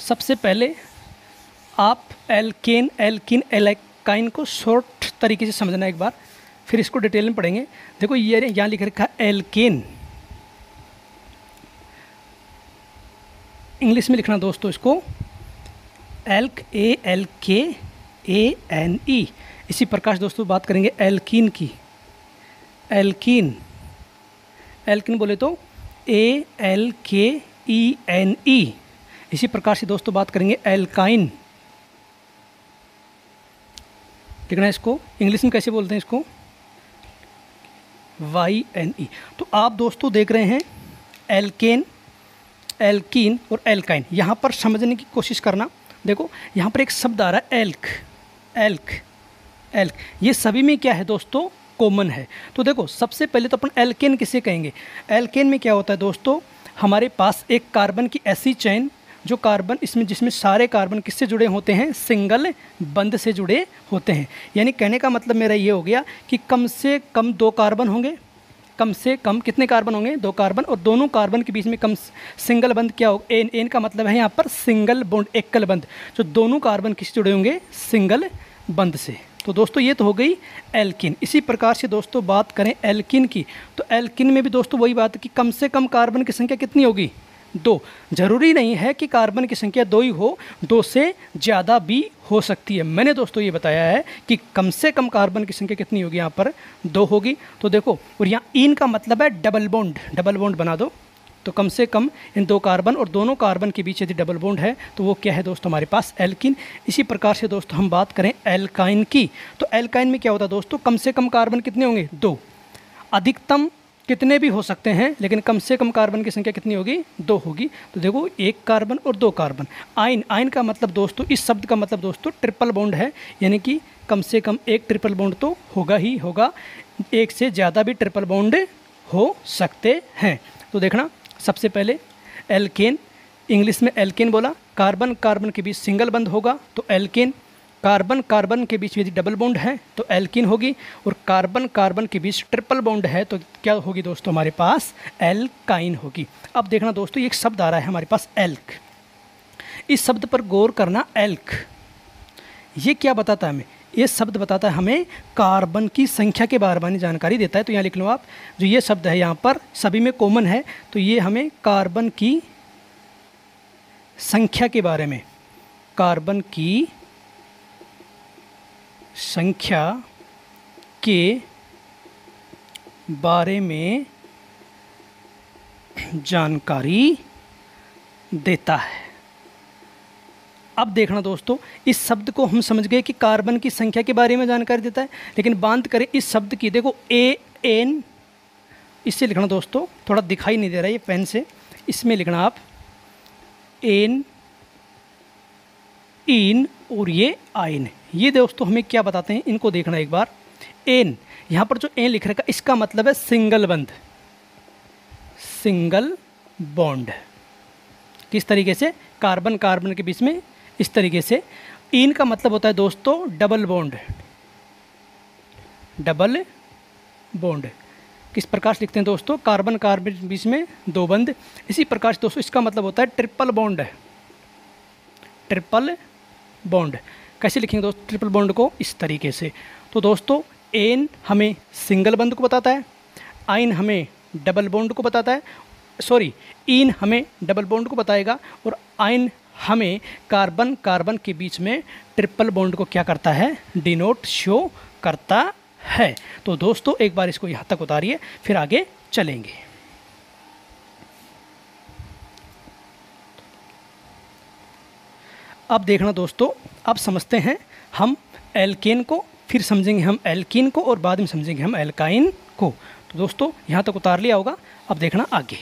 सबसे पहले आप एल्केन, एल्किन, एल्काइन को शॉर्ट तरीके से समझना एक बार, फिर इसको डिटेल में पढ़ेंगे। देखो ये यहाँ लिख रखा है एल्केन, इंग्लिश में लिखना दोस्तों इसको एल्क, ALKANE। इसी प्रकार से दोस्तों बात करेंगे एल्कीन की, एल्कीन, एल्किन बोले तो ALKENE। इसी प्रकार से दोस्तों बात करेंगे एल्काइन, लिखना इसको इंग्लिश में कैसे बोलते हैं इसको YNE। तो आप दोस्तों देख रहे हैं एल्केन, एल्कीन और एल्काइन। यहाँ पर समझने की कोशिश करना। देखो यहाँ पर एक शब्द आ रहा है एल्क, एल्क, एल्क, ये सभी में क्या है दोस्तों कॉमन है। तो देखो सबसे पहले तो अपन एल्केन किसे कहेंगे। एल्केन में क्या होता है दोस्तों, हमारे पास एक कार्बन की ऐसी चेन जो कार्बन इसमें जिसमें सारे कार्बन किससे जुड़े होते हैं, सिंगल बंध से जुड़े होते हैं। यानी कहने का मतलब मेरा ये हो गया कि कम से कम 2 कार्बन होंगे, कम से कम कितने कार्बन होंगे, 2 कार्बन, और दोनों कार्बन के बीच में कम सिंगल बंध क्या हो, एन, एन का मतलब है यहाँ पर सिंगल बॉन्ड, एकल बंध, जो दोनों कार्बन किससे जुड़े होंगे, सिंगल बंध से। तो दोस्तों ये तो हो गई एल्किन। इसी प्रकार से दोस्तों बात करें एल्किन की, तो एल्किन में भी दोस्तों वही बात है कि कम से कम कार्बन की संख्या कितनी होगी, 2। जरूरी नहीं है कि कार्बन की संख्या 2 ही हो, 2 से ज़्यादा भी हो सकती है। मैंने दोस्तों ये बताया है कि कम से कम कार्बन की संख्या कितनी होगी, यहाँ पर 2 होगी। तो देखो, और यहाँ इन का मतलब है डबल बॉन्ड, डबल बॉन्ड बना दो। तो कम से कम इन 2 कार्बन और दोनों कार्बन के बीच यदि डबल बॉन्ड है तो वो क्या है दोस्तों हमारे पास एल्किन। इसी प्रकार से दोस्तों हम बात करें एल्काइन की, तो एल्काइन में क्या होता है दोस्तों, कम से कम कार्बन कितने होंगे, 2। अधिकतम कितने भी हो सकते हैं, लेकिन कम से कम कार्बन की संख्या कितनी होगी, 2 होगी। तो देखो 1 कार्बन और 2 कार्बन। आइन, आइन का मतलब दोस्तों, इस शब्द का मतलब दोस्तों ट्रिपल बॉन्ड है, यानी कि कम से कम 1 ट्रिपल बॉन्ड तो होगा ही होगा, 1 से ज़्यादा भी ट्रिपल बॉन्ड हो सकते हैं। तो देखना सबसे पहले एल्केन, इंग्लिश में एल्केन बोला, कार्बन कार्बन के बीच सिंगल बंध होगा तो एल्केन, कार्बन कार्बन के बीच यदि डबल बॉन्ड है तो एल्किन होगी, और कार्बन कार्बन के बीच ट्रिपल बॉन्ड है तो क्या होगी दोस्तों हमारे पास एल्काइन होगी। अब देखना दोस्तों एक शब्द आ रहा है हमारे पास एल्क, इस शब्द पर गौर करना। एल्क ये क्या बताता है हमें, ये शब्द बताता है हमें कार्बन की संख्या के बारे में जानकारी देता है। तो यहाँ लिख लो आप, जो ये शब्द है यहाँ पर सभी में कॉमन है, तो ये हमें कार्बन की संख्या के बारे में, कार्बन की संख्या के बारे में जानकारी देता है। अब देखना दोस्तों, इस शब्द को हम समझ गए कि कार्बन की संख्या के बारे में जानकारी देता है, लेकिन बात करें इस शब्द की, देखो AN, इससे लिखना दोस्तों, थोड़ा दिखाई नहीं दे रहा है ये पेन से, इसमें लिखना आप एन, इन और ये आइन। ये दोस्तों हमें क्या बताते हैं, इनको देखना एक बार। एन, यहाँ पर जो एन लिख रखा है इसका मतलब है सिंगल बंध, सिंगल बॉन्ड। किस तरीके से, कार्बन कार्बन के बीच में इस तरीके से। इन का मतलब होता है दोस्तों डबल बॉन्ड, डबल बॉन्ड। किस प्रकार से लिखते हैं दोस्तों, कार्बन कार्बन के बीच में 2 बंध। इसी प्रकार से दोस्तों इसका मतलब होता है ट्रिपल बॉन्ड, ट्रिपल बॉन्ड। कैसे लिखेंगे दोस्तों ट्रिपल बॉन्ड को, इस तरीके से। तो दोस्तों एन हमें सिंगल बंध को बताता है, आइन हमें डबल बॉन्ड को बताता है, सॉरी इन हमें डबल बॉन्ड को बताएगा, और आइन हमें कार्बन कार्बन के बीच में ट्रिपल बॉन्ड को क्या करता है, डिनोट, शो करता है। तो दोस्तों एक बार इसको यहाँ तक उतारिए, फिर आगे चलेंगे। अब देखना दोस्तों, अब समझते हैं हम एल्केन को, फिर समझेंगे हम एल्कीन को, और बाद में समझेंगे हम एल्काइन को। तो दोस्तों यहाँ तक उतार लिया होगा, अब देखना आगे।